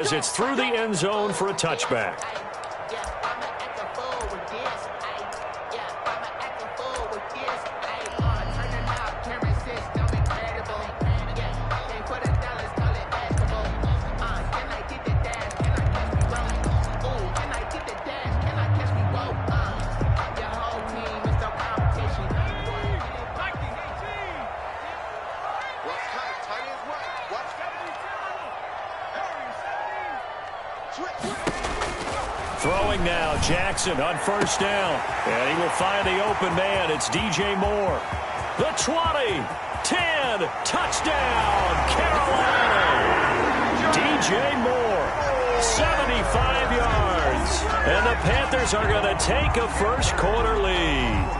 As it's through the end zone for a touchback. Throwing now, Jackson on first down. And he will find the open man. It's DJ Moore. The 20, 10, touchdown, Carolina. DJ Moore, 75 yards. And the Panthers are going to take a first quarter lead.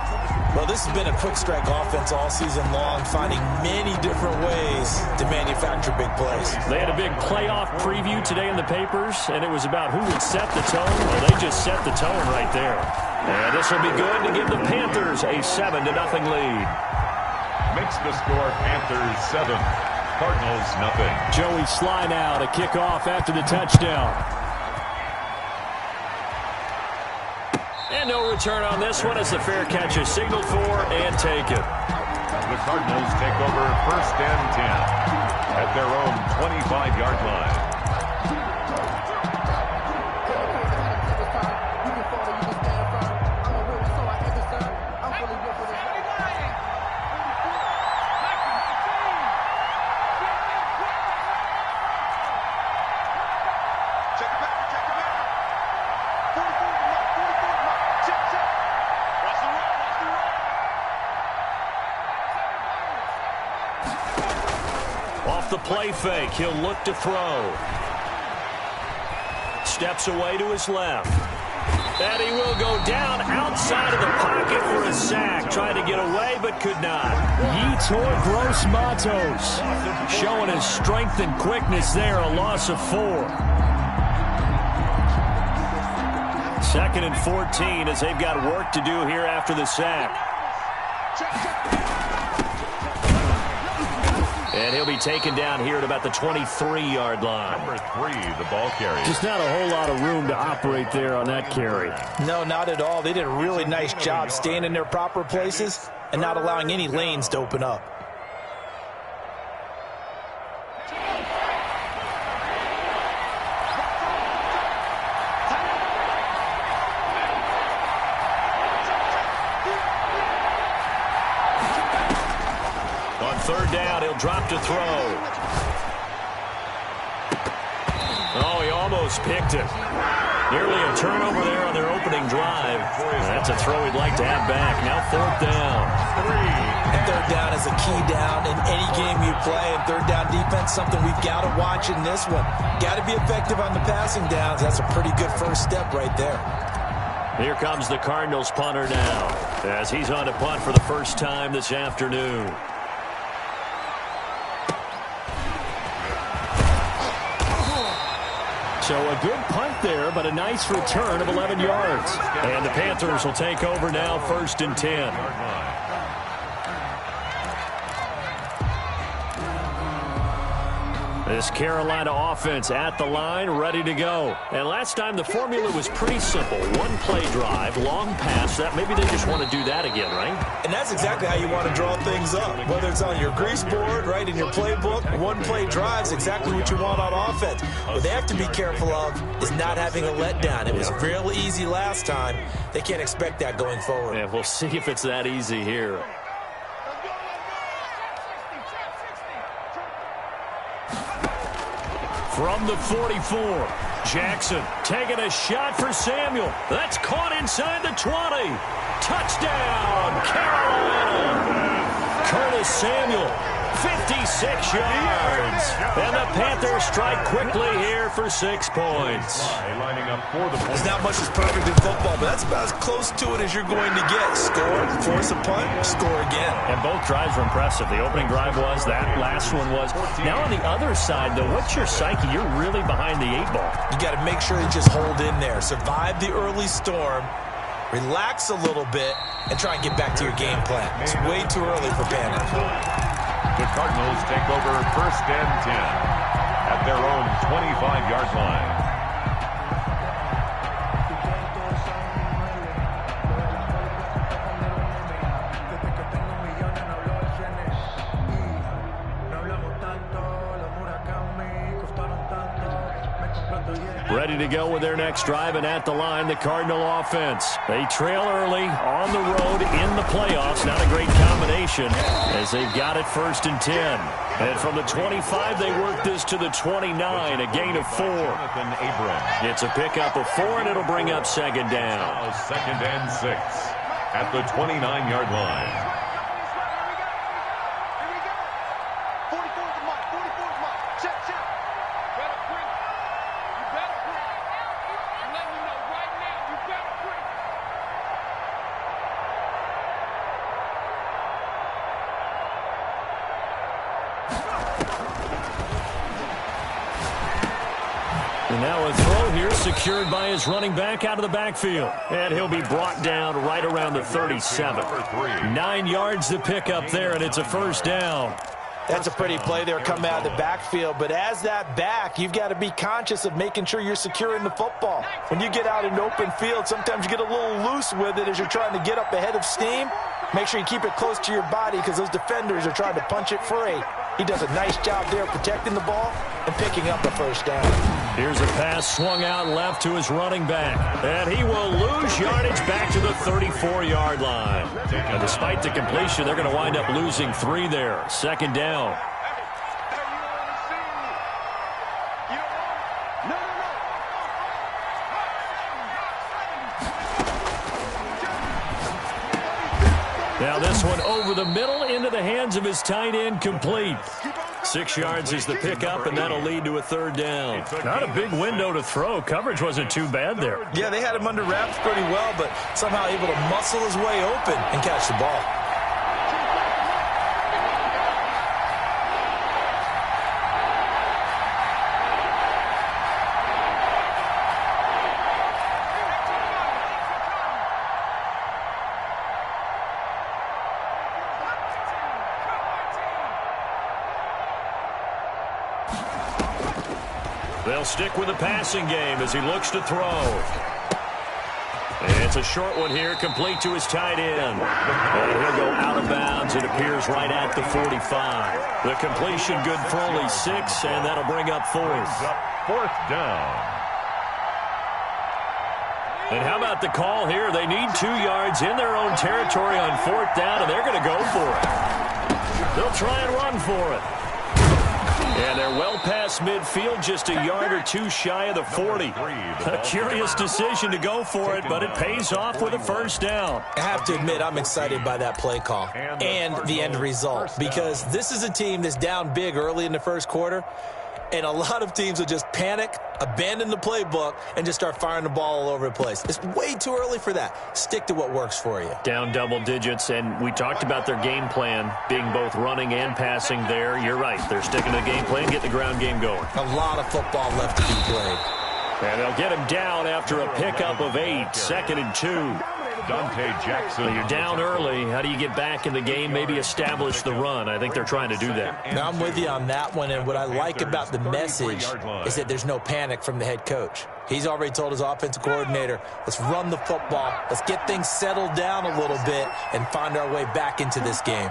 Well, this has been a quick strike offense all season long, finding many different ways to manufacture big plays. They had a big playoff preview today in the papers, and it was about who would set the tone. Well, they just set the tone right there. And this will be good to give the Panthers a 7-0 lead. Makes the score Panthers 7, Cardinals nothing. Joey Sly now to kick off after the touchdown. And no return on this one as the fair catch is signaled for and taken. The Cardinals take over first and 10 at their own 25-yard line. Off the play fake, he'll look to throw. Steps away to his left. And he will go down outside of the pocket for a sack. Tried to get away, but could not. Yetur Gross-Matos showing his strength and quickness there, a loss of 4. 2nd and 14 as they've got work to do here after the sack. And he'll be taken down here at about the 23-yard line. Number 3, the ball carrier. Just not a whole lot of room to operate there on that carry. No, not at all. They did a really nice job staying in their proper places and not allowing any lanes to open up. Third down, he'll drop to throw. Oh, he almost picked it. Nearly a turnover there on their opening drive. That's a throw he'd like to have back. Now 4th down. And 3rd down is a key down in any game you play. And 3rd down defense, something we've got to watch in this one. Got to be effective on the passing downs. That's a pretty good first step right there. Here comes the Cardinals punter now, as he's on to punt for the first time this afternoon. So a good punt there, but a nice return of 11 yards. And the Panthers will take over now, 1st and 10. This Carolina offense at the line, ready to go. And last time the formula was pretty simple. One play drive, long pass. That maybe they just want to do that again, right? And that's exactly how you want to draw things up. Whether it's on your grease board, right, in your playbook, one play drive is exactly what you want on offense. What they have to be careful of is not having a letdown. It was real easy last time. They can't expect that going forward. Yeah, we'll see if it's that easy here. From the 44, Jackson taking a shot for Samuel. That's caught inside the 20. Touchdown, Carolina. Curtis Samuel, 56 yards. And the Panthers strike quickly here for 6 points. Lining up for the There's not much that's perfect in football, but that's about as close to it as you're going to get. Score, force a punt, score again. And both drives were impressive. The opening drive was, that last one was. Now on the other side, though, what's your psyche? You're really behind the 8-ball. You got to make sure you just hold in there. Survive the early storm. Relax a little bit and try and get back to your game plan. It's way too early for panic. The Cardinals take over first and 10 at at their own 25-yard line. Ready to go with their next drive, and at the line, the Cardinal offense. They trail early on the road in the playoffs. Not a great combination as they've got it 1st and 10. And from the 25, they work this to the 29, a gain of 4. It's a pickup of 4, and it'll bring up 2nd down. 2nd and 6 at the 29-yard line. And now a throw here secured by his running back out of the backfield. And he'll be brought down right around the 37. 9 yards to pick up there, and it's a 1st down. That's a pretty play there coming out of the backfield. But as that back, you've got to be conscious of making sure you're securing the football. When you get out in open field, sometimes you get a little loose with it as you're trying to get up ahead of steam. Make sure you keep it close to your body because those defenders are trying to punch it free. He does a nice job there protecting the ball and picking up the 1st down. Here's a pass swung out left to his running back. And he will lose yardage back to the 34-yard line. And despite the completion, they're going to wind up losing 3 there. 2nd down. Now this one over the middle into the hands of his tight end, complete. 6 yards is the pickup, and that'll lead to a 3rd down. Not a big window to throw. Coverage wasn't too bad there. Yeah, they had him under wraps pretty well, but somehow able to muscle his way open and catch the ball. They'll stick with the passing game as he looks to throw. And it's a short one here, complete to his tight end. And he'll go out of bounds. It appears right at the 45. The completion good for only 6, and that'll bring up 4th. 4th down. And how about the call here? They need 2 yards in their own territory on 4th down, and they're going to go for it. They'll try and run for it. And they're well past midfield, just a yard or 2 shy of the 40. A curious decision to go for it, but it pays off with a 1st down. I have to admit, I'm excited by that play call and the end result, because this is a team that's down big early in the 1st quarter, and a lot of teams will just panic, abandon the playbook, and just start firing the ball all over the place. It's way too early for that. Stick to what works for you. Down double digits, and we talked about their game plan being both running and passing there. You're right. They're sticking to the game plan, get the ground game going. A lot of football left to be played. And they'll get him down after a pickup of 8, 2nd and 2. Dante Jackson. Well, you're down early. How do you get back in the game, maybe establish the run? I think they're trying to do that. Now, I'm with you on that one, and what I like about the message is that there's no panic from the head coach. He's already told his offensive coordinator, let's run the football, let's get things settled down a little bit and find our way back into this game.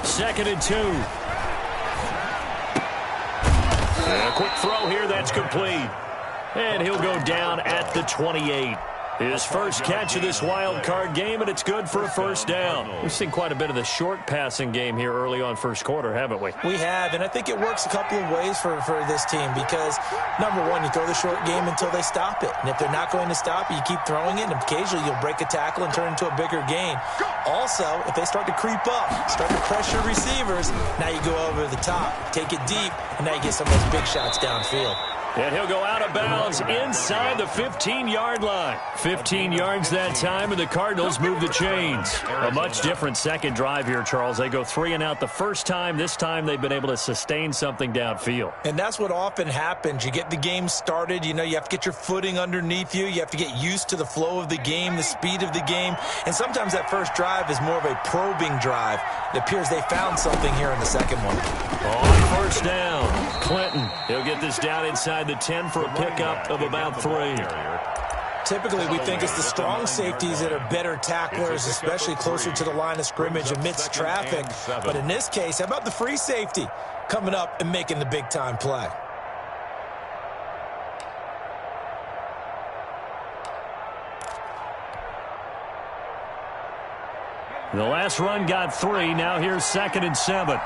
Second and 2. And a quick throw here, that's complete. And he'll go down at the 28. His first catch of this wild card game, and it's good for a 1st down. We've seen quite a bit of the short passing game here early on 1st quarter, haven't we? We have, and I think it works a couple of ways for this team because, number one, you throw the short game until they stop it. And if they're not going to stop it, you keep throwing it, and occasionally you'll break a tackle and turn it into a bigger gain. Also, if they start to creep up, start to pressure receivers, now you go over the top, take it deep, and now you get some of those big shots downfield. And he'll go out of bounds inside the 15-yard line. 15 yards that time, and the Cardinals move the chains. A much different second drive here, Charles. They go 3 and out the first time. This time they've been able to sustain something downfield. And that's what often happens. You get the game started. You know, you have to get your footing underneath you. You have to get used to the flow of the game, the speed of the game. And sometimes that first drive is more of a probing drive. It appears they found something here in the second one. On first down, Clinton. He'll get this down inside the 10 for a pickup of about 3. Typically, we think it's the strong safeties that are better tacklers, especially closer to the line of scrimmage amidst traffic. But in this case, how about the free safety coming up and making the big-time play? The last run got 3. Now here's 2nd and 7.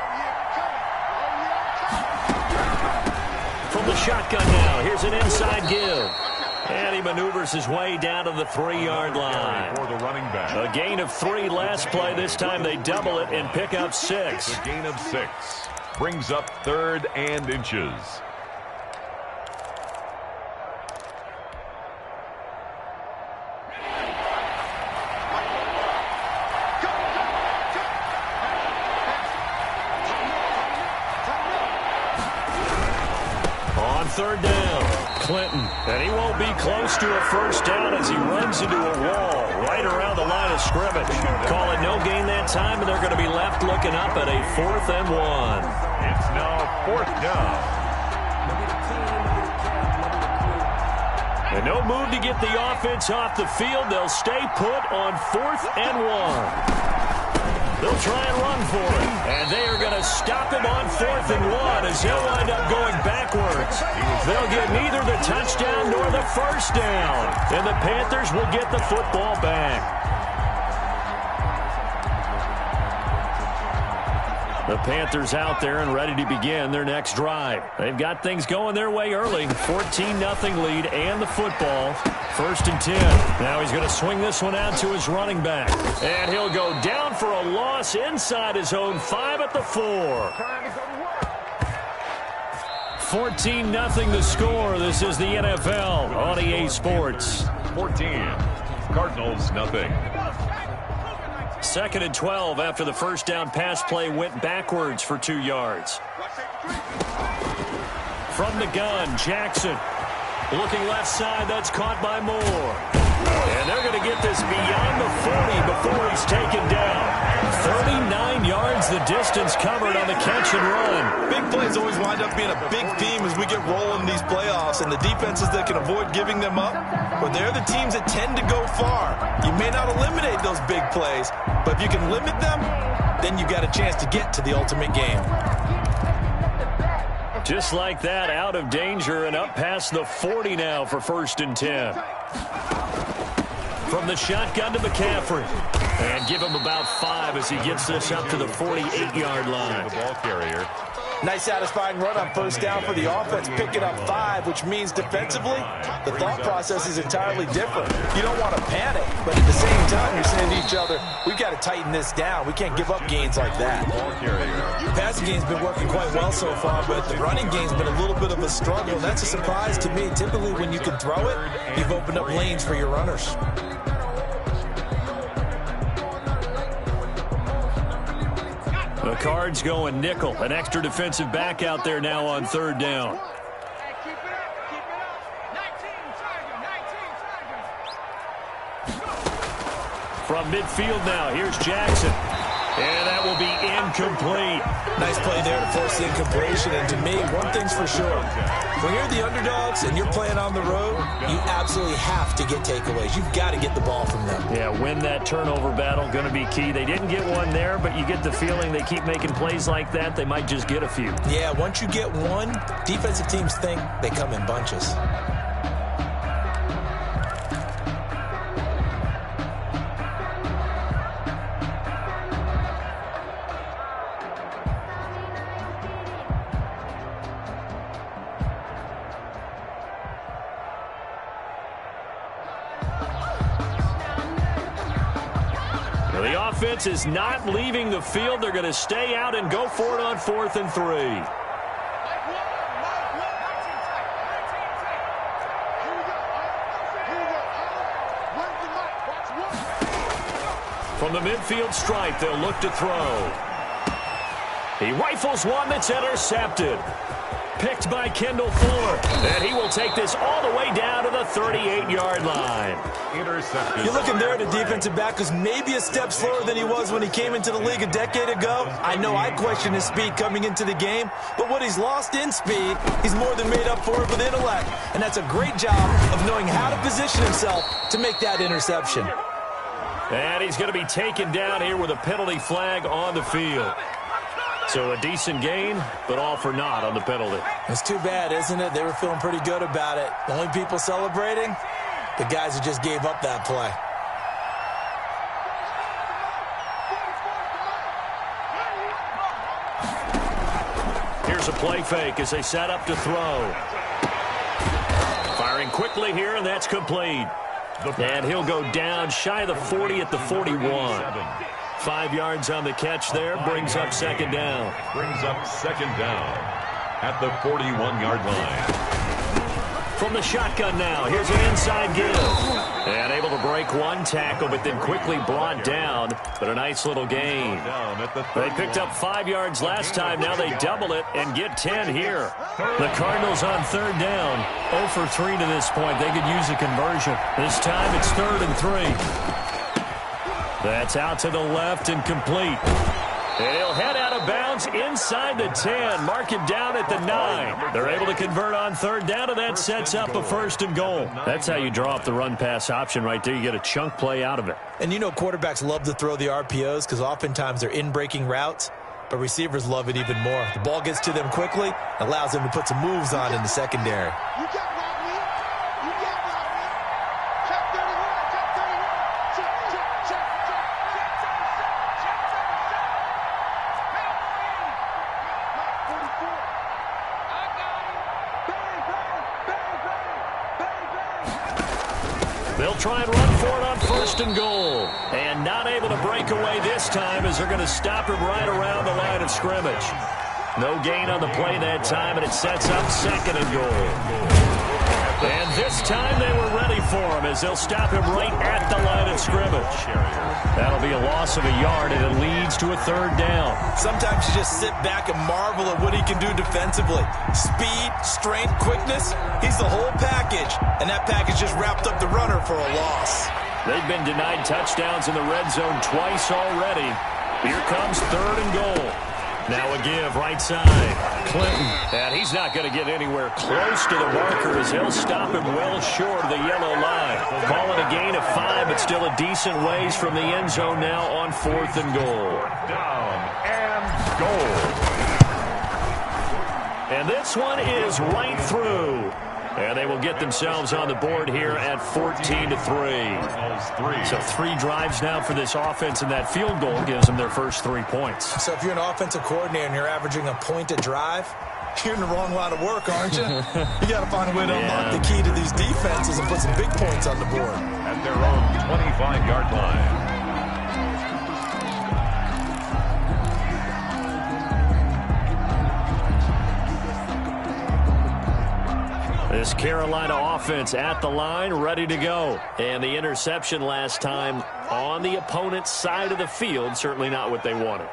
From the shotgun now, here's an inside give. And he maneuvers his way down to the 3-yard line. For the running back. A gain of 3 last play. This time they double it and pick up 6. A gain of 6. Brings up 3rd and inches. On 3rd down, Clinton. And he won't be close to a first down as he runs into a wall right around the line of scrimmage. Call it no gain that time, and they're going to be left looking up at a 4th and 1. It's now 4th down. And no move to get the offense off the field. They'll stay put on 4th and 1. They'll try and run for it. And they are going to stop him on 4th and 1 as he'll wind up going backwards. They'll get neither the touchdown nor the first down. And the Panthers will get the football back. The Panthers out there and ready to begin their next drive. They've got things going their way early. 14-0 lead and the football. 1st and 10. Now he's going to swing this one out to his running back. And he'll go down for a loss inside his own 5 at the 4. 14-0 the score. This is the NFL on EA Sports. 14. Cardinals, nothing. 2nd and 12 after the first down pass play went backwards for 2 yards. From the gun, Jackson. Looking left side, that's caught by Moore. And they're going to get this beyond the 40 before he's taken down. 39 yards the distance covered on the catch and run. Big plays always wind up being a big theme as we get rolling in these playoffs, and the defenses that can avoid giving them up, well, they're the teams that tend to go far. You may not eliminate those big plays, but if you can limit them, then you got a chance to get to the ultimate game. Just like that, out of danger and up past the 40 now for 1st and 10. From the shotgun to McCaffrey. And give him about 5 as he gets this up to the 48-yard line. The ball carrier. Nice satisfying run on first down for the offense, picking up 5, which means defensively, the thought process is entirely different. You don't want to panic, but at the same time, you're saying to each other, we've got to tighten this down. We can't give up gains like that. The passing game's been working quite well so far, but the running game's been a little bit of a struggle. That's a surprise to me. Typically, when you can throw it, you've opened up lanes for your runners. The Cards going nickel. An extra defensive back out there now on 3rd down. From midfield now, here's Jackson. And that will be incomplete. Nice play there to force the incompletion. And to me, one thing's for sure. When you're the underdogs and you're playing on the road, you absolutely have to get takeaways. You've got to get the ball from them. Yeah, win that turnover battle, going to be key. They didn't get one there, but you get the feeling they keep making plays like that, they might just get a few. Yeah, once you get one, defensive teams think they come in bunches. The offense is not leaving the field. They're going to stay out and go for it on 4th and 3. From the midfield stripe, they'll look to throw. He rifles one that's intercepted. Picked by Kendall Fuller. And he will take this all the way down to the 38-yard line. Intercepted. You're looking there at a defensive back who's maybe a step slower than he was when he came into the league a decade ago. I know I questioned his speed coming into the game, but what he's lost in speed, he's more than made up for it with intellect. And that's a great job of knowing how to position himself to make that interception. And he's going to be taken down here with a penalty flag on the field. So a decent gain, but all for naught on the penalty. It's too bad, isn't it? They were feeling pretty good about it. The only people celebrating, the guys who just gave up that play. Here's a play fake as they set up to throw. Firing quickly here, and that's complete. And he'll go down shy of the 40 at the 41. 5 yards on the catch there, brings up second down. Brings up second down at the 41-yard line. From the shotgun now, here's an inside give. And able to break one tackle, but then quickly brought down. But a nice little gain. They picked up 5 yards last time. Now they double it and get 10 here. The Cardinals on third down. 0 for 3 to this point. They could use a conversion. This time it's 3rd and 3. That's out to the left and complete. And he'll head out of bounds inside the 10. Mark him down at the 9. They're able to convert on third down, and that sets up a 1st and goal. That's how you draw up the run-pass option right there. You get a chunk play out of it. And you know quarterbacks love to throw the RPOs because oftentimes they're in-breaking routes, but receivers love it even more. The ball gets to them quickly, allows them to put some moves on in the secondary. They'll try and run for it on 1st and goal. And not able to break away this time as they're going to stop him right around the line of scrimmage. No gain on the play that time, and it sets up 2nd and goal. And this time they were ready for him as they'll stop him right at the line of scrimmage. That'll be a loss of a yard, and it leads to a 3rd down. Sometimes you just sit back and marvel at what he can do defensively. Speed, strength, quickness, he's the whole package. And that package just wrapped up the runner for a loss. They've been denied touchdowns in the red zone twice already. Here comes 3rd and goal. Now a give right side. Clinton. And he's not going to get anywhere close to the marker as he'll stop him well short of the yellow line. Call it a gain of 5, but still a decent ways from the end zone now on 4th and goal. Down and goal. And this one is right through. And they will get themselves on the board here at 14-3. So 3 drives now for this offense, and that field goal gives them their first 3 points. So if you're an offensive coordinator and you're averaging a point a drive, you're in the wrong line of work, aren't you? You got to find a way to unlock the key to these defenses and put some big points on the board. At their own 25-yard line. This Carolina offense at the line, ready to go. And the interception last time on the opponent's side of the field, certainly not what they wanted.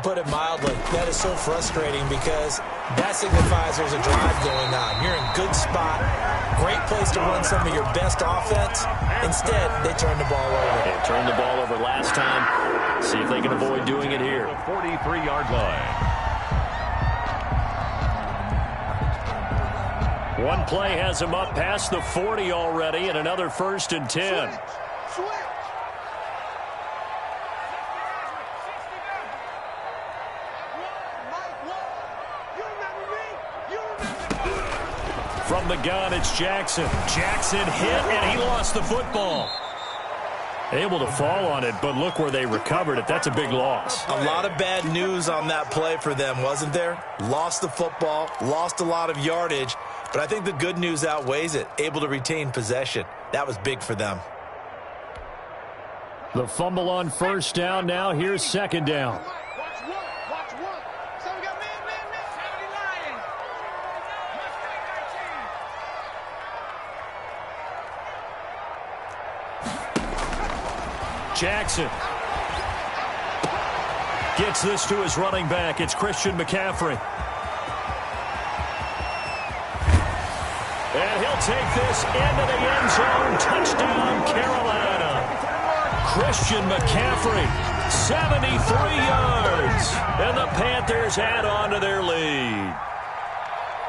Put it mildly, that is so frustrating because that signifies there's a drive going on. You're in good spot, great place to run some of your best offense. Instead, they turn the ball over. They turned the ball over last time. See if they can avoid doing it here. 43-yard line. One play has him up past the 40 already, and another 1st and 10. From the gun, it's Jackson. Jackson hit, and he lost the football. Able to fall on it, but look where they recovered it. That's a big loss. A lot of bad news on that play for them, wasn't there? Lost the football, lost a lot of yardage, but I think the good news outweighs it. Able to retain possession. That was big for them. The fumble on 1st down. Now here's 2nd down. Jackson Gets this to his running back. It's Christian McCaffrey. And he'll take this into the end zone. Touchdown, Carolina. Christian McCaffrey, 73 yards. And the Panthers add on to their lead.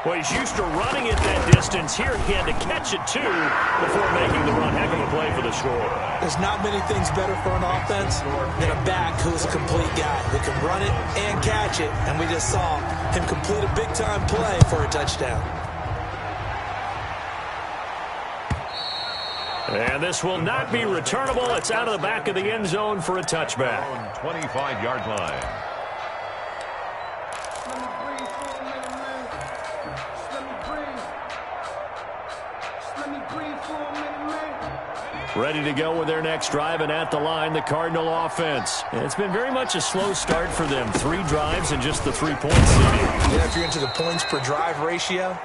Well, he's used to running it that distance. Here he had to catch it, too, before making the run. Heck of a play for the score. There's not many things better for an offense than a back who's a complete guy who can run it and catch it. And we just saw him complete a big-time play for a touchdown. And this will not be returnable. It's out of the back of the end zone for a touchback. 25-yard line. Ready to go with their next drive, and at the line, the Cardinal offense. And it's been very much a slow start for them. 3 drives and just the 3 points. Yeah, if you're into the points per drive ratio,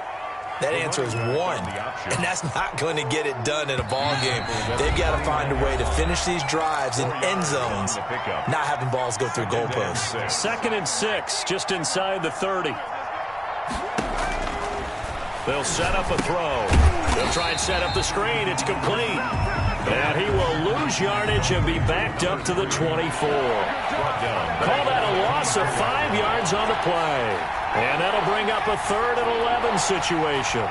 that answer is 1. And that's not going to get it done in a ball game. They've got to find a way to finish these drives in end zones, not having balls go through goalposts. 2nd and 6, just inside the 30. They'll set up a throw. They'll try and set up the screen. It's complete. And he will lose yardage and be backed up to the 24. Call that a loss of 5 yards on the play. And that'll bring up a 3rd and 11 situation.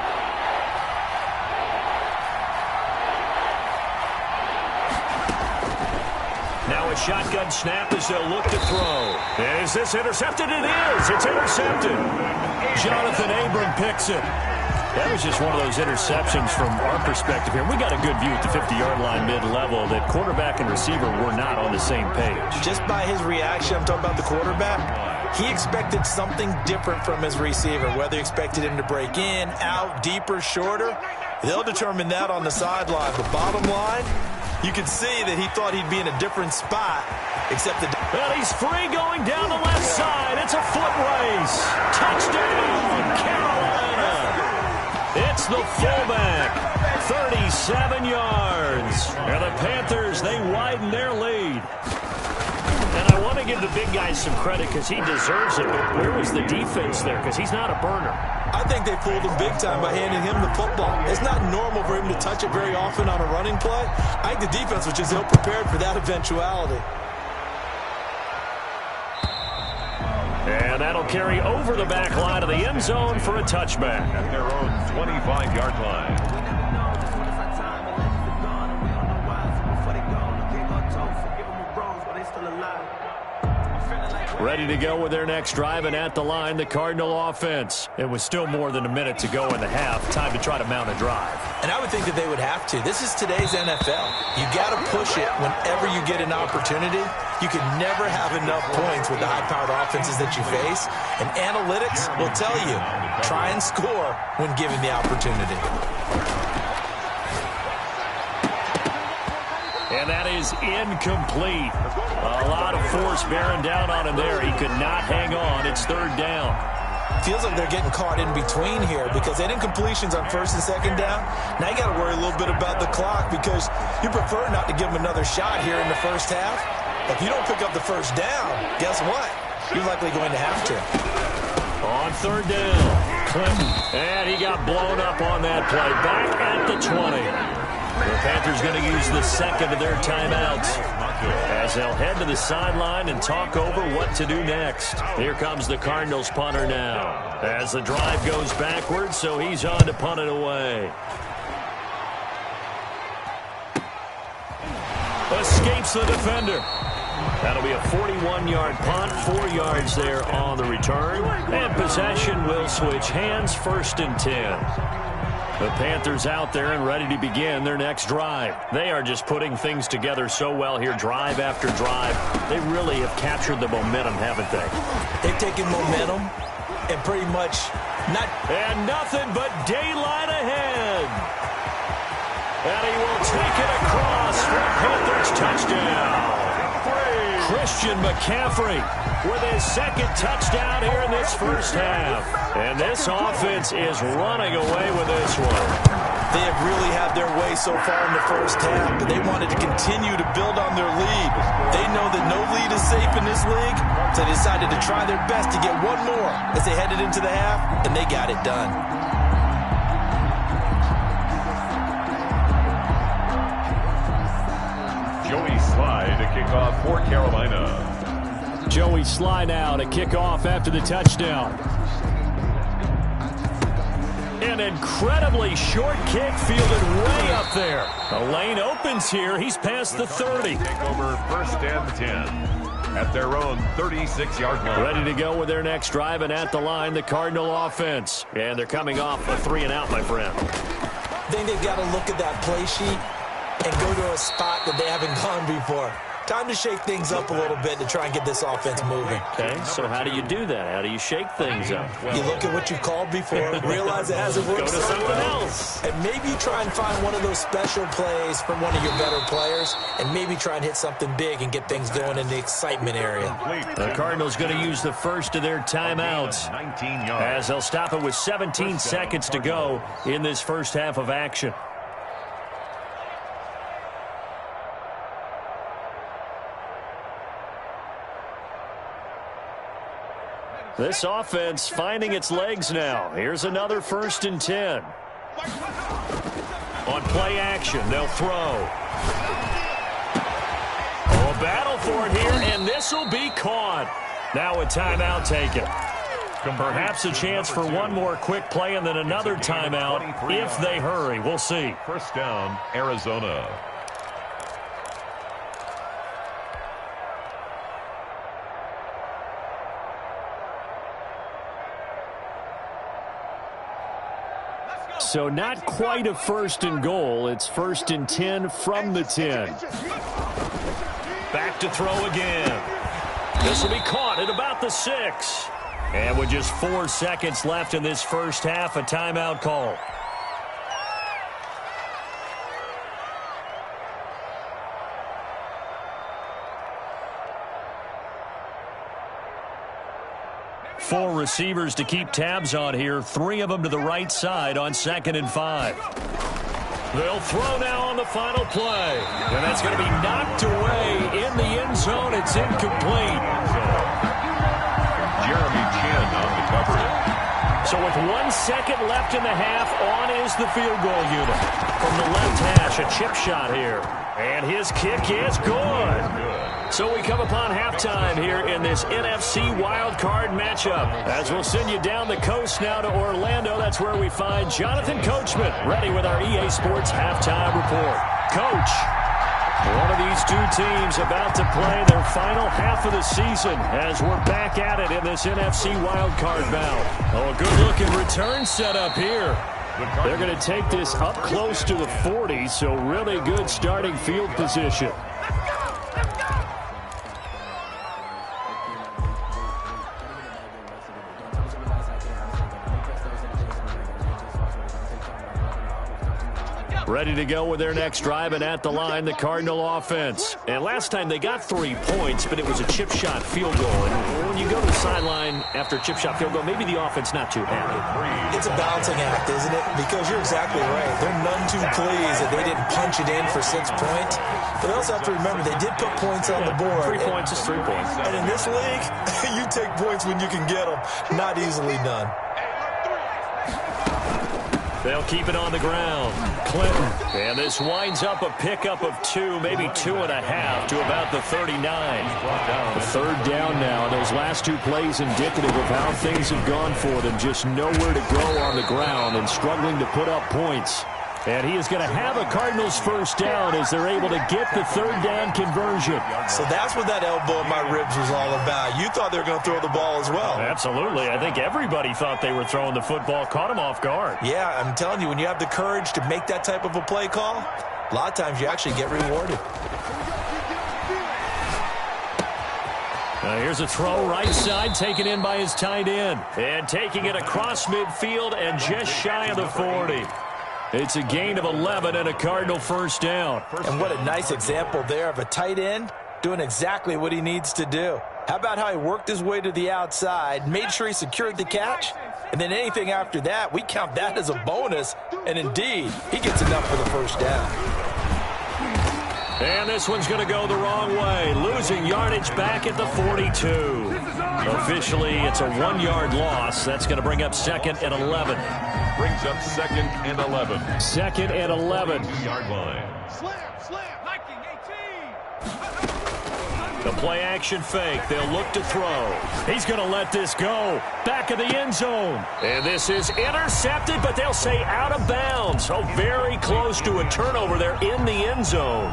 Now a shotgun snap as they'll look to throw. And is this intercepted? It is. It's intercepted. Jonathan Abram picks it. That was just one of those interceptions from our perspective here. We got a good view at the 50-yard line mid-level that quarterback and receiver were not on the same page. Just by his reaction, I'm talking about the quarterback, he expected something different from his receiver, whether he expected him to break in, out, deeper, shorter. They'll determine that on the sideline. But bottom line, you can see that he thought he'd be in a different spot, except that... Well, he's free going down the left side. It's a foot race. Touchdown, Carolina. It's the fullback, 37 yards. And the Panthers, they widen their lead. And I want to give the big guy some credit because he deserves it, but where was the defense there? Because he's not a burner. I think they fooled him big time by handing him the football. It's not normal for him to touch it very often on a running play. I think the defense was just ill-prepared for that eventuality. And that'll carry over the back line of the end zone for a touchback. At their own 25-yard line. Ready to go with their next drive, and at the line, the Cardinal offense. It was still more than a minute to go in the half. Time to try to mount a drive. And I would think that they would have to. This is today's NFL. You got to push it whenever you get an opportunity. You can never have enough points with the high-powered offenses that you face. And analytics will tell you, try and score when given the opportunity. And that is incomplete. A lot of force bearing down on him there. He could not hang on. It's 3rd down. Feels like they're getting caught in between here because they had incompletions on 1st and 2nd down. Now you got to worry a little bit about the clock because you prefer not to give them another shot here in the first half. But if you don't pick up the 1st down, guess what? You're likely going to have to. On 3rd down, Clinton. And he got blown up on that play. Back at the 20. The Panthers going to use the 2nd of their timeouts as they'll head to the sideline and talk over what to do next. Here comes the Cardinals punter now as the drive goes backwards, so he's on to punt it away. Escapes the defender. That'll be a 41-yard punt, 4 yards there on the return. And possession will switch hands, 1st and 10. The Panthers out there and ready to begin their next drive. They are just putting things together so well here, drive after drive. They really have captured the momentum, haven't they? They've taken momentum and pretty much not... And nothing but daylight ahead. And he will take it across for a Panthers touchdown. Christian McCaffrey with his 2nd touchdown here in this first half. And this offense is running away with this one. They have really had their way so far in the first half, but they wanted to continue to build on their lead. They know that no lead is safe in this league, so they decided to try their best to get one more as they headed into the half, and they got it done. Joey Sly to kick off for Carolina. Joey Sly now to kick off after the touchdown. An incredibly short kick fielded way up there. The lane opens here. He's past the 30. Take over 1st and 10 at their own 36-yard line. Ready to go with their next drive, and at the line, the Cardinal offense. And they're coming off a 3-and-out, my friend. I think they've got to look at that play sheet and go to a spot that they haven't gone before. Time to shake things up a little bit to try and get this offense moving. Okay, so how do you do that? How do you shake things up? You look at what you've called before, realize it hasn't worked. Go to something else. And maybe you try and find one of those special plays from one of your better players, and maybe try and hit something big and get things going in the excitement area. The Cardinals going to use the first of their timeouts as they'll stop it with 17 seconds to go in this first half of action. This offense finding its legs now. Here's another 1st and 10. On play action, they'll throw. Oh, a battle for it here, and this will be caught. Now a timeout taken. Perhaps a chance for one more quick play and then another timeout if they hurry. We'll see. 1st down, Arizona. So not quite a 1st and goal. It's 1st and 10 from the 10. Back to throw again. This will be caught at about the 6. And with just 4 seconds left in this first half, a timeout call. Four receivers to keep tabs on here. 3 of them to the right side on 2nd and 5. They'll throw now on the final play. And that's going to be knocked away in the end zone. It's incomplete. Jeremy Chin on the cover. So with 1 second left in the half, on is the field goal unit. From the left hash, a chip shot here. And his kick is good. So we come upon halftime here in this NFC wildcard matchup. As we'll send you down the coast now to Orlando, that's where we find Jonathan Coachman ready with our EA Sports halftime report. Coach, one of these two teams about to play their final half of the season as we're back at it in this NFC wildcard bout. Oh, a good-looking return setup here. They're going to take this up close to the 40, so really good starting field position. Ready to go with their next drive, and at the line, the Cardinal offense. And last time they got 3 points, but it was a chip shot field goal. And when you go to the sideline after a chip shot field goal, maybe the offense not too happy. It's a balancing act, isn't it? Because you're exactly right. They're none too pleased that they didn't punch it in for 6 points. But they also have to remember they did put points on the board. 3 points is 3 points. And in this league, you take points when you can get them. Not easily done. They'll keep it on the ground. Clinton. And this winds up a pickup of 2, maybe 2.5 to about the 39. The 3rd down now. Those last 2 plays indicative of how things have gone for them. Just nowhere to go on the ground and struggling to put up points. And he is going to have a Cardinals first down as they're able to get the 3rd down conversion. So that's what that elbow in my ribs was all about. You thought they were going to throw the ball as well. Absolutely. I think everybody thought they were throwing the football. Caught him off guard. Yeah, I'm telling you, when you have the courage to make that type of a play call, a lot of times you actually get rewarded. Here's a throw right side taken in by his tight end. And taking it across midfield and just shy of the 40. It's a gain of 11 and a Cardinal first down. And what a nice example there of a tight end doing exactly what he needs to do. How about how he worked his way to the outside, made sure he secured the catch, And then anything after that, we count that as a bonus. And indeed, he gets enough for the first down. And this one's going to go the wrong way. Losing yardage back at the 42. Officially, it's a 1-yard loss. That's going to bring up 2nd and 11. Brings up 2nd and 11. 2nd and 11. 2-yard line. The play action fake. They'll look to throw. He's going to let this go. Back of the end zone. And this is intercepted, but they'll say out of bounds. So very close to a turnover there in the end zone.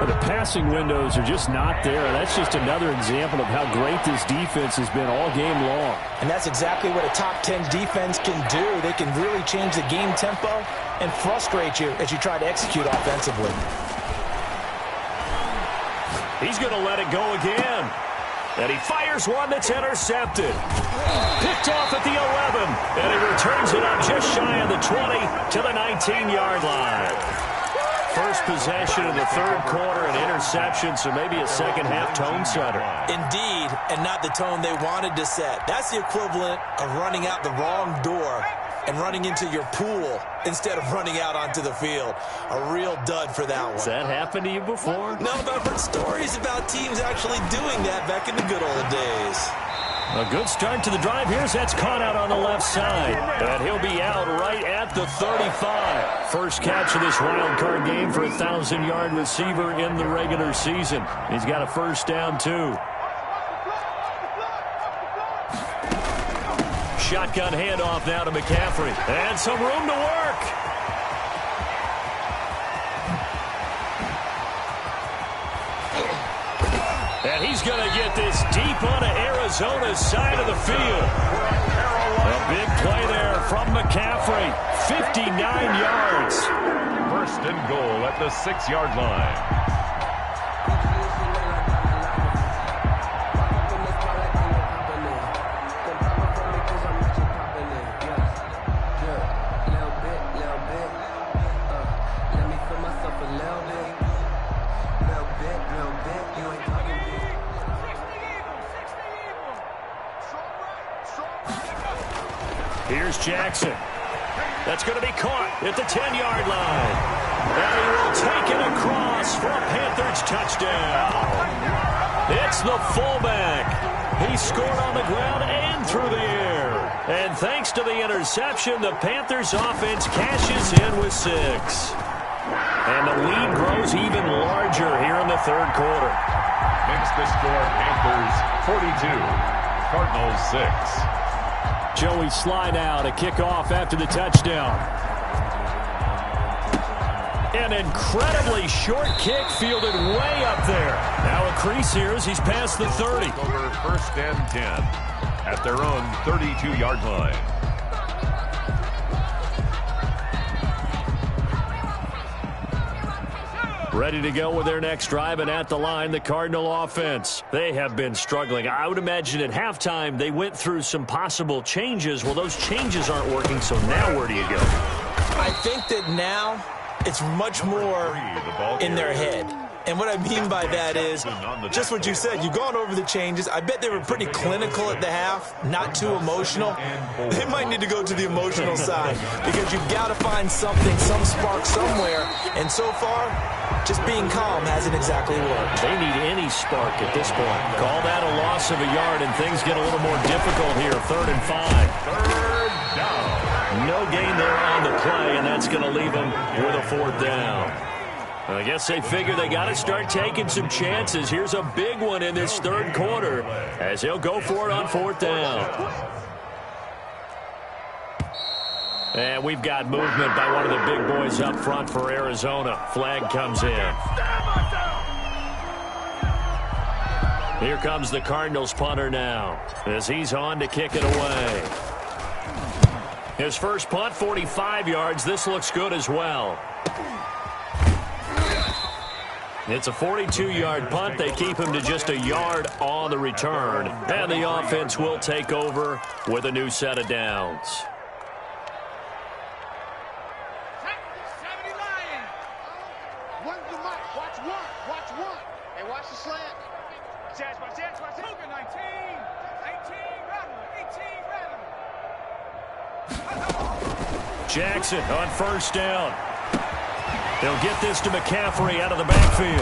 The passing windows are just not there. That's just another example of how great this defense has been all game long. And that's exactly what a top 10 defense can do. They can really change the game tempo and frustrate you as you try to execute offensively. He's going to let it go again. And he fires one that's intercepted. Picked off at the 11. And he returns it up just shy of the 20 to the 19-yard line. First possession in the third quarter, an interception, so maybe a second-half tone setter. Indeed, and not the tone they wanted to set. That's the equivalent of running out the wrong door and running into your pool instead of running out onto the field. A real dud for that one. Has that happened to you before? No, but I've heard stories about teams actually doing that back in the good old days. A good start to the drive. Here's that's caught out on the left side. And he'll be out right at the 35. First catch of this wild card game for a 1,000-yard receiver in the regular season. He's got a first down, too. Shotgun handoff now to McCaffrey. And some room to work. And he's going to get this deep onto Arizona's side of the field. A big play there from McCaffrey. 59 yards. First and goal at the 6-yard line. Here's Jackson. That's going to be caught at the 10-yard line. And he will take it across for a Panthers touchdown. It's the fullback. He scored on the ground and through the air. And thanks to the interception, the Panthers offense cashes in with 6. And the lead grows even larger here in the third quarter. Makes the score Panthers 42, Cardinals 6. Joey Sly now to kick off after the touchdown. An incredibly short kick fielded way up there. Now a crease here as he's past the 30. Over first and 10 at their own 32-yard line. Ready to go with their next drive, and at the line, the Cardinal offense. They have been struggling. I would imagine at halftime they went through some possible changes. Well, those changes aren't working, so now where do you go? I think that now it's much more in their head. And what I mean by that is just what you said. You've gone over the changes. I bet they were pretty clinical at the half, not too emotional. They might need to go to the emotional side because you've got to find something, some spark somewhere. And so far, just being calm hasn't exactly worked. They need any spark at this point. Call that a loss of a yard, and things get a little more difficult here. 3rd and 5. Third down. No gain there on the play, and that's going to leave them with a 4th down. I guess they figure they got to start taking some chances. Here's a big one in this third quarter as they'll go for it on 4th down. And we've got movement by one of the big boys up front for Arizona. Flag comes in. Here comes the Cardinals punter now as he's on to kick it away. His first punt, 45 yards. This looks good as well. It's a 42-yard punt. They keep him to just a yard on the return. And the offense will take over with a new set of downs. Jackson on first down. They'll get this to McCaffrey out of the backfield.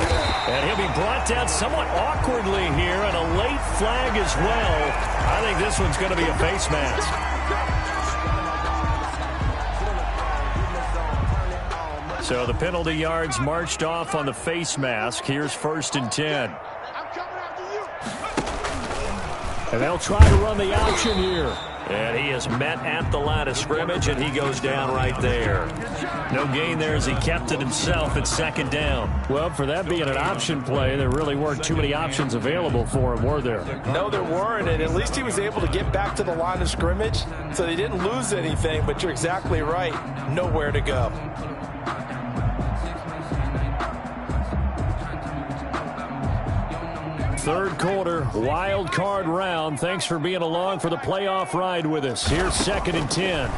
And he'll be brought down somewhat awkwardly here, and a late flag as well. I think this one's going to be a face mask. So the penalty yards marched off on the face mask. Here's 1st and 10. And they'll try to run the option here. And he is met at the line of scrimmage, and he goes down right there. No gain there as he kept it himself at 2nd down. Well, for that being an option play, there really weren't too many options available for him, were there? No, there weren't, and at least he was able to get back to the line of scrimmage, so they didn't lose anything, but you're exactly right. Nowhere to go. Third quarter, wild card round. Thanks for being along for the playoff ride with us. Here's 2nd and 10.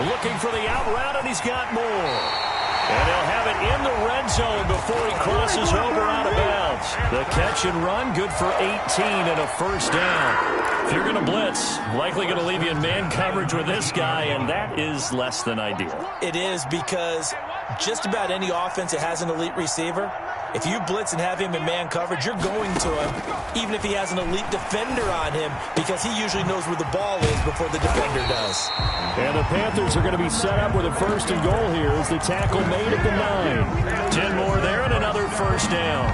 Looking for the out route, and he's got more. And he'll have it in the red zone before he crosses over out of bounds. The catch and run, good for 18 and a 1st down. If you're going to blitz, likely going to leave you in man coverage with this guy, and that is less than ideal. It is, because just about any offense that has an elite receiver, if you blitz and have him in man coverage, you're going to him, even if he has an elite defender on him, because he usually knows where the ball is before the defender does. And the Panthers are going to be set up with a 1st and goal here as the tackle made at the 9. 10 more there and another 1st down.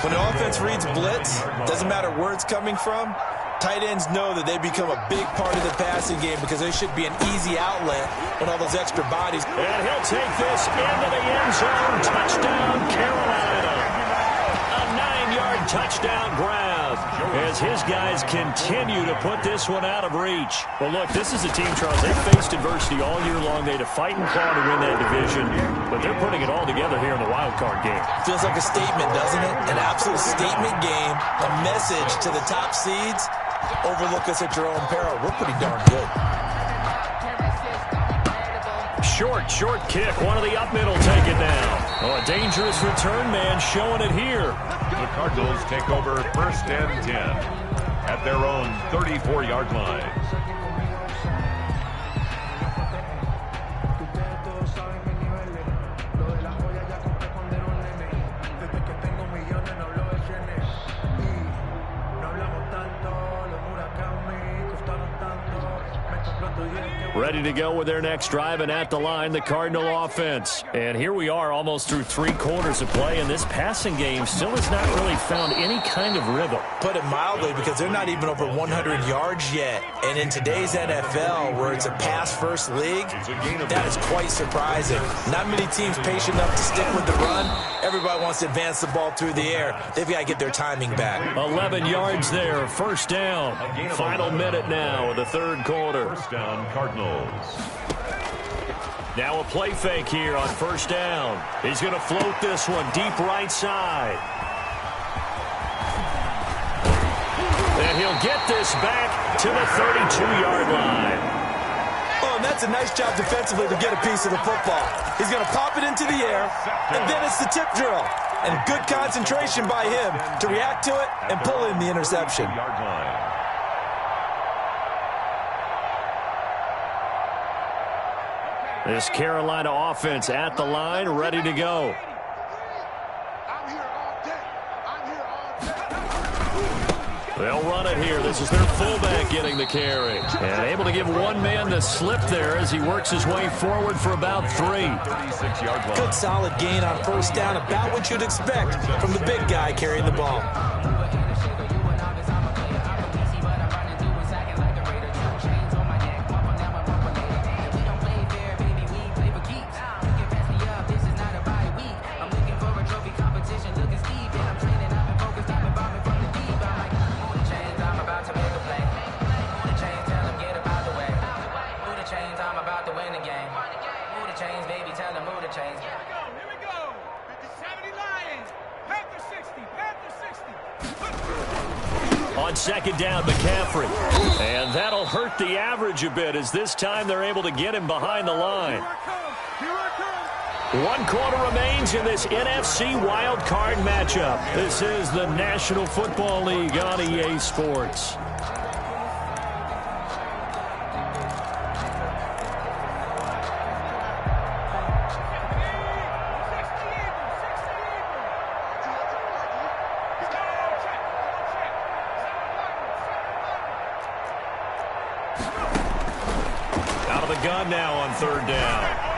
When the offense reads blitz, doesn't matter where it's coming from, tight ends know that they become a big part of the passing game because they should be an easy outlet when all those extra bodies. And he'll take this into the end zone. Touchdown, Carolina. A 9-yard touchdown grab as his guys continue to put this one out of reach. Well, look, this is a team, Charles, they faced adversity all year long. They had to fight and claw to win that division, but they're putting it all together here in the wild card game. Feels like a statement, doesn't it? An absolute statement game, a message to the top seeds. Overlook us at your own peril. We're pretty darn good. Short kick. One of the up middle take it down. Oh, a dangerous return man showing it here. The Cardinals take over 1st and 10 at their own 34-yard line. Ready to go with their next drive, and at the line, the Cardinal offense. And here we are almost through 3 quarters of play, and this passing game still has not really found any kind of rhythm. Put it mildly, because they're not even over 100 yards yet. And in today's NFL, where it's a pass-first league, that is quite surprising. Not many teams patient enough to stick with the run. Everybody wants to advance the ball through the air. They've got to get their timing back. 11 yards there, 1st down. Final minute now of the 3rd quarter. 1st down, Cardinals. Now a play fake here on 1st down. He's going to float this one deep right side. And he'll get this back to the 32-yard line. Oh, and that's a nice job defensively to get a piece of the football. He's going to pop it into the air, and then it's the tip drill. And good concentration by him to react to it and pull in the interception. This Carolina offense at the line, ready to go. They'll run it here. This is their fullback getting the carry. And able to give one man the slip there as he works his way forward for about 3. 36-yard line. Good solid gain on 1st down, about what you'd expect from the big guy carrying the ball. On 2nd down, McCaffrey. And that'll hurt the average a bit as this time they're able to get him behind the line. 1 quarter remains in this NFC wild card matchup. This is the National Football League on EA Sports. gun now on third down.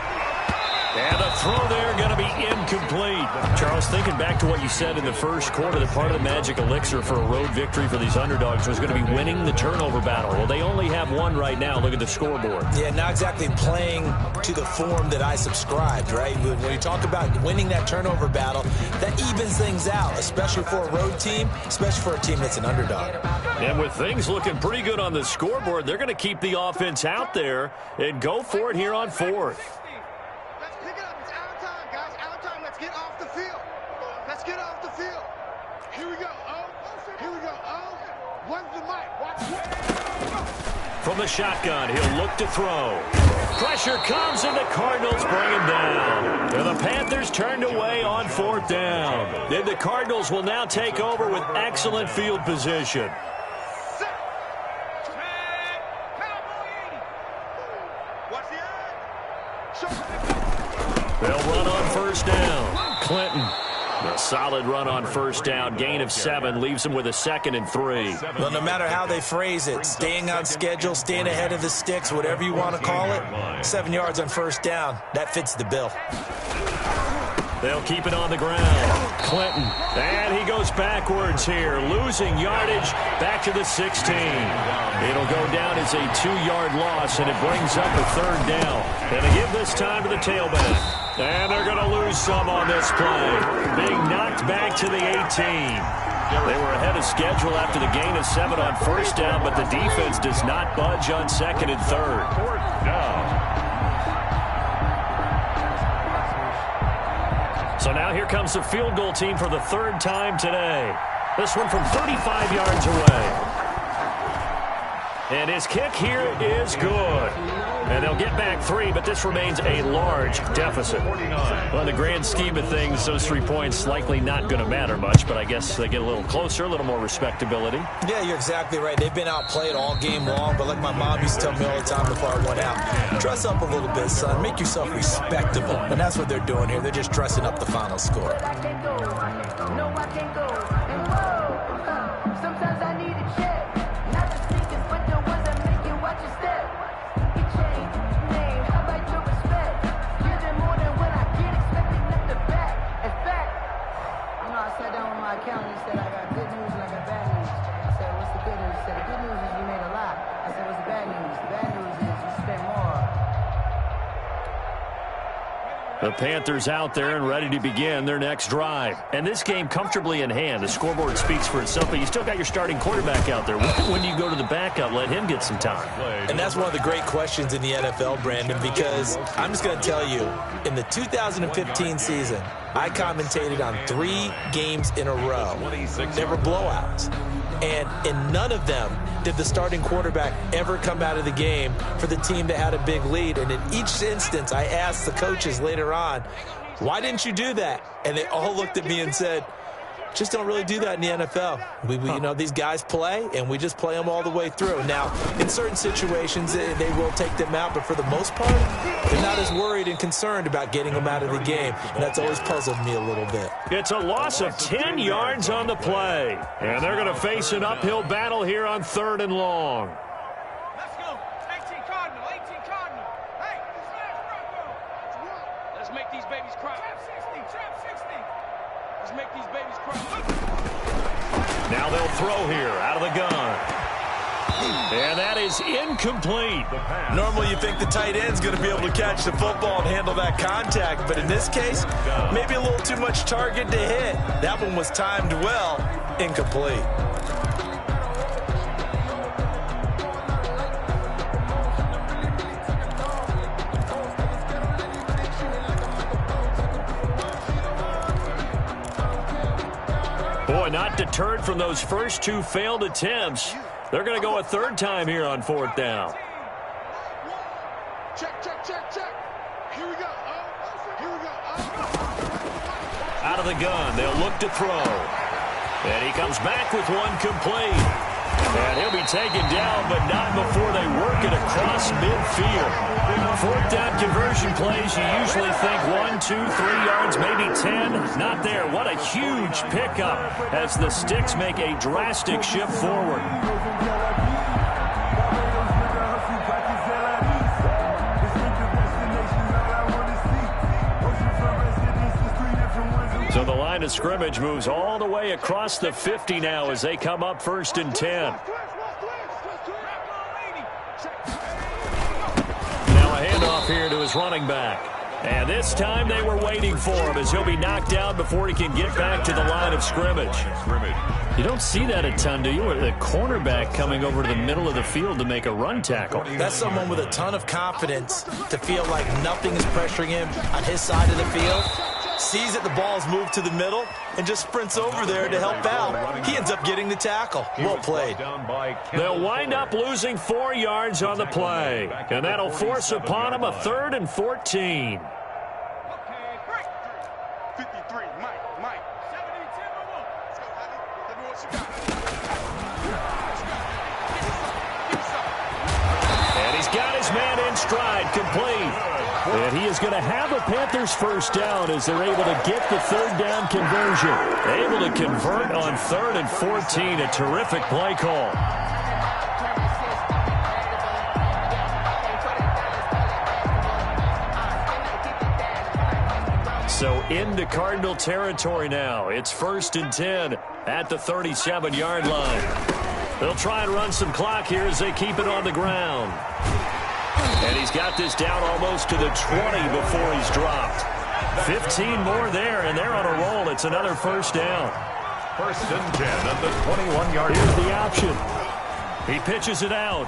And the throw there going to be incomplete. Charles, thinking back to what you said in the first quarter, that part of the magic elixir for a road victory for these underdogs was going to be winning the turnover battle. Well, they only have one right now. Look at the scoreboard. Yeah, not exactly playing to the form that I subscribed, right? When you talk about winning that turnover battle, that evens things out, especially for a road team, especially for a team that's an underdog. And with things looking pretty good on the scoreboard, they're going to keep the offense out there and go for it here on fourth. From the shotgun, he'll look to throw. Pressure comes, and the Cardinals bring him down. And the Panthers turned away on fourth down. Then the Cardinals will now take over with excellent field position. They'll run on first down. Clinton. A solid run on first down. Gain of 7 leaves him with a 2nd and 3. Well, no matter how they phrase it, staying on schedule, staying ahead of the sticks, whatever you want to call it, 7 yards on first down, that fits the bill. They'll keep it on the ground. Clinton. And he goes backwards here, losing yardage back to the 16. It'll go down as a 2-yard loss, and it brings up a third down. And they give this time to the tailback. And they're going to lose some on this play. Being knocked back to the 18. They were ahead of schedule after the gain of 7 on first down, but the defense does not budge on 2nd and 3rd. Fourth down. So now here comes the field goal team for the 3rd time today. This one from 35 yards away. And his kick here is good. And they'll get back 3, but this remains a large deficit. Well, in the grand scheme of things, those 3 points likely not going to matter much, but I guess they get a little closer, a little more respectability. Yeah, you're exactly right. They've been outplayed all game long, but like my mom used to tell me all the time before I went out, dress up a little bit, son. Make yourself respectable. And that's what they're doing here. They're just dressing up the final score. The Panthers out there and ready to begin their next drive. And this game comfortably in hand. The scoreboard speaks for itself, but you still got your starting quarterback out there. When do you go to the backup, let him get some time? And that's one of the great questions in the NFL, Brandon, because I'm just going to tell you, in the 2015 season, I commentated on 3 games in a row. They were blowouts. And in none of them did the starting quarterback ever come out of the game for the team that had a big lead. And in each instance, I asked the coaches later on, why didn't you do that? And they all looked at me and said, just don't really do that in the NFL. You know, these guys play, and we just play them all the way through. Now, in certain situations, they will take them out, but for the most part, they're not as worried and concerned about getting them out of the game, and that's always puzzled me a little bit. It's a loss of 10 yards on the play, and they're going to face an uphill battle here on 3rd and long. Let's go. 18 Cardinal, 18 Cardinal. Hey, let's make these babies cry. Trap 60. Let's make these babies cry. Now they'll throw here out of the gun. And that is incomplete. Normally you think the tight end's going to be able to catch the football and handle that contact, but in this case, maybe a little too much target to hit. That one was timed well, incomplete. Boy, not deterred from those first 2 failed attempts. They're going to go a 3rd time here on 4th down. Check. Here we go. Out of the gun, they'll look to throw. And he comes back with one complete. And he'll be taken down, but not before they work it across midfield. 4th down conversion plays, you usually think 1, 2, 3 yards, maybe 10. Not there. What a huge pickup as the Sticks make a drastic shift forward. line of scrimmage, moves all the way across the 50 now as they come up 1st and 10. Now a handoff here to his running back. And this time they were waiting for him as he'll be knocked down before he can get back to the line of scrimmage. You don't see that a ton, do you? The cornerback coming over to the middle of the field to make a run tackle. That's someone with a ton of confidence to feel like nothing is pressuring him on his side of the field. Sees that the ball's moved to the middle and just sprints over there to help out. He ends up getting the tackle. Well played. They'll wind up losing 4 yards on the play. And that'll force upon him a 3rd and 14. 53, Mike. 70-10. And he's got his man in stride, complete. And he is going to have a Panthers first down as they're able to get the 3rd down conversion. Able to convert on 3rd and 14. A terrific play call. So into Cardinal territory now. It's 1st and 10 at the 37-yard line. They'll try and run some clock here as they keep it on the ground. And he's got this down almost to the 20 before he's dropped. 15 more there, and they're on a roll. It's another first down. 1st and 10 at the 21-yard line. Here's the option. He pitches it out.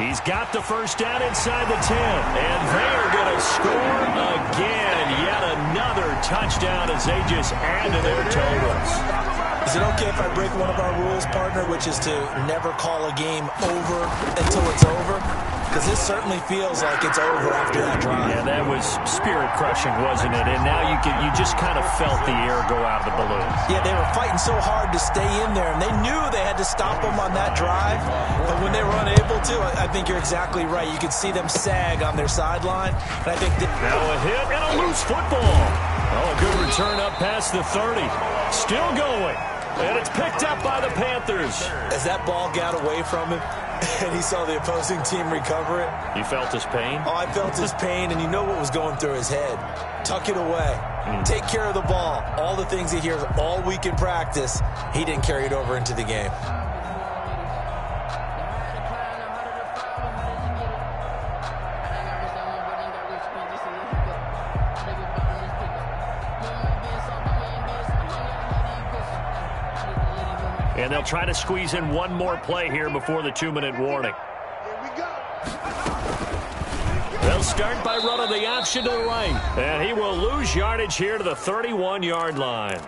He's got the first down inside the 10. And they're going to score again. Yet another touchdown as they just add to their totals. Is it okay if I break one of our rules, partner, which is to never call a game over until it's over? Because this certainly feels like it's over after that drive. Yeah, that was spirit-crushing, wasn't it? And now you just kind of felt the air go out of the balloon. Yeah, they were fighting so hard to stay in there, and they knew they had to stop them on that drive. But when they were unable to, I think you're exactly right. You could see them sag on their sideline. And I think now a hit and a loose football. Oh, a good return up past the 30. Still going. And it's picked up by the Panthers. As that ball got away from him, and he saw the opposing team recover it. You felt his pain? Oh, I felt his pain, and you know what was going through his head. Tuck it away. Take care of the ball. All the things he hears all week in practice, he didn't carry it over into the game. And they'll try to squeeze in one more play here before the 2-minute warning. They'll start by running the option to the right. And he will lose yardage here to the 31-yard line.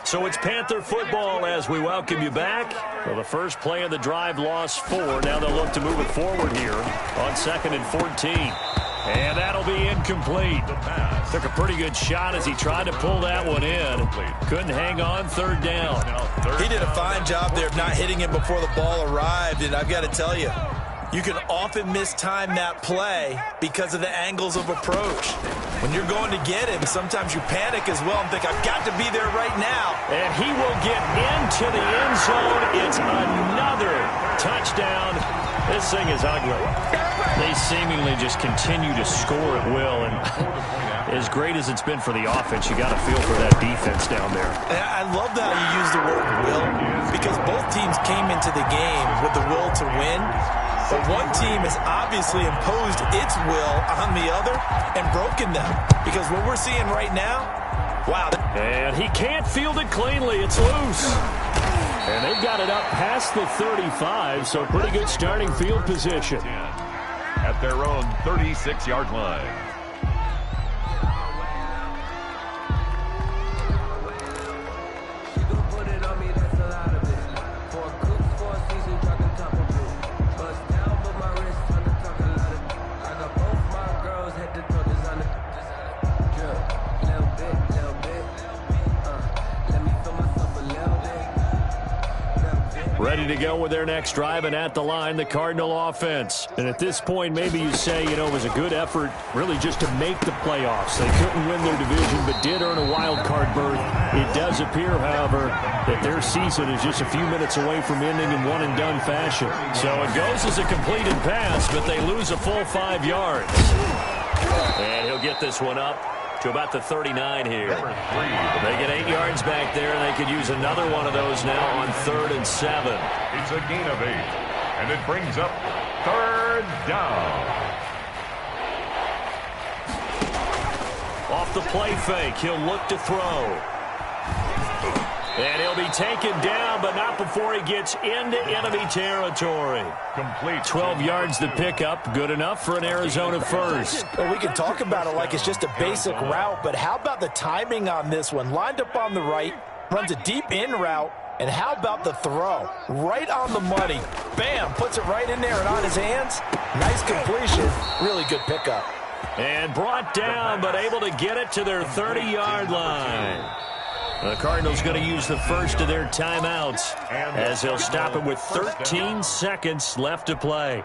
So it's Panther football as we welcome you back. Well, the first play of the drive lost 4. Now they'll look to move it forward here on 2nd and 14. And that'll be incomplete. Took a pretty good shot as he tried to pull that one in. Couldn't hang on 3rd down. He did a fine job there of not hitting him before the ball arrived. And I've got to tell you, you can often mistime that play because of the angles of approach. When you're going to get him, sometimes you panic as well and think, I've got to be there right now. And he will get into the end zone. It's another touchdown. This thing is ugly. They seemingly just continue to score at will. And as great as it's been for the offense, you got to feel for that defense down there. And I love how you use the word will, because both teams came into the game with the will to win. But one team has obviously imposed its will on the other and broken them. Because what we're seeing right now, wow. And he can't field it cleanly. It's loose. And they've got it up past the 35, so pretty good starting field position. At their own 36-yard line. Ready to go with their next drive, and at the line, the Cardinal offense. And at this point, maybe you say, it was a good effort really just to make the playoffs. They couldn't win their division, but did earn a wild card berth. It does appear, however, that their season is just a few minutes away from ending in one-and-done fashion. So it goes as a completed pass, but they lose a full 5 yards. And he'll get this one up to to about the 39 here. Number 3. They get 8 yards back there, and they could use another one of those now on 3rd and 7. It's a gain of 8. And it brings up 3rd down. Off the play fake, he'll look to throw. And he'll be taken down, but not before he gets into enemy territory. Complete. 12 yards to pick up, good enough for an Arizona first. Well, we can talk about it like it's just a basic route, but how about the timing on this one? Lined up on the right, runs a deep in route, and how about the throw? Right on the money. Bam, puts it right in there and on his hands. Nice completion, really good pickup. And brought down, but able to get it to their 30-yard line. The Cardinals going to use the first of their timeouts as they'll stop it with 13 seconds left to play.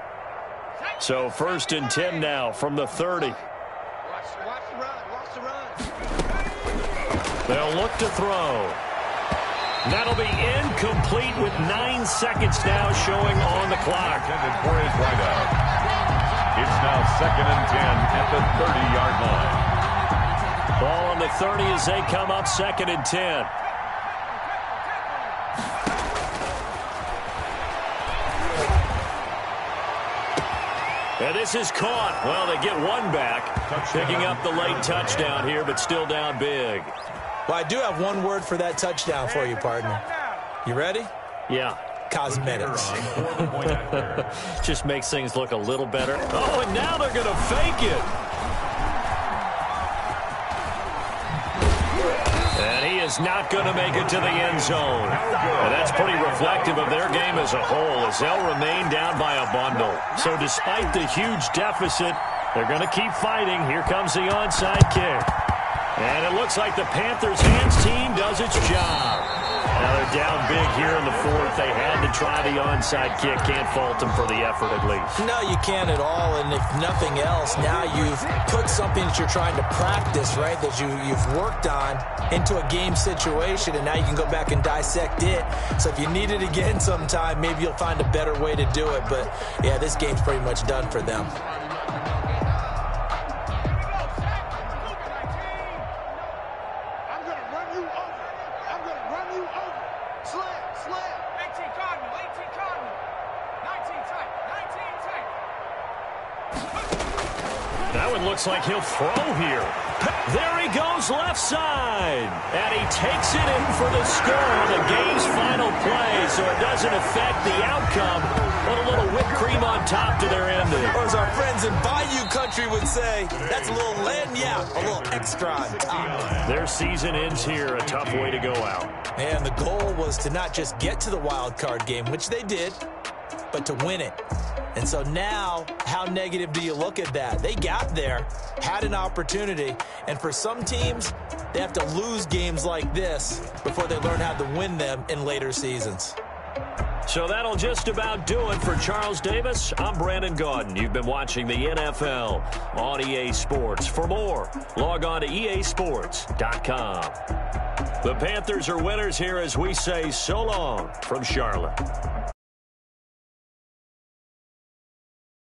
So 1st and 10 now from the 30. Watch the run. They'll look to throw. That'll be incomplete with 9 seconds now showing on the clock. Intended for his wideout. It's now 2nd and 10 at the 30-yard line. Ball on the 30 as they come up 2nd and 10. And this is caught. Well, they get one back. Picking up the late touchdown here, but still down big. Well, I do have one word for that touchdown for you, partner. You ready? Yeah. Cosmetics. Just makes things look a little better. Oh, and now they're going to fake it. And he is not going to make it to the end zone. And that's pretty reflective of their game as a whole, as they'll remain down by a bundle. So despite the huge deficit, they're going to keep fighting. Here comes the onside kick. And it looks like the Panthers' hands team does its job. Now they're down big here in the 4th. They had to try the onside kick. Can't fault them for the effort at least. No, you can't at all. And if nothing else, now you've put something that you're trying to practice, right, that you've worked on into a game situation, and now you can go back and dissect it. So if you need it again sometime, maybe you'll find a better way to do it. But, yeah, this game's pretty much done for them. Looks like he'll throw here. There he goes left side. And he takes it in for the score on the game's final play, so it doesn't affect the outcome, but a little whipped cream on top to their ending. Or as our friends in Bayou Country would say, that's a little lagniappe, a little extra on top. Their season ends here, a tough way to go out. And the goal was to not just get to the wild card game, which they did, but to win it. And so now, how negative do you look at that? They got there, had an opportunity, and for some teams, they have to lose games like this before they learn how to win them in later seasons. So that'll just about do it for Charles Davis. I'm Brandon Gaudin. You've been watching the NFL on EA Sports. For more, log on to easports.com. The Panthers are winners here as we say so long from Charlotte.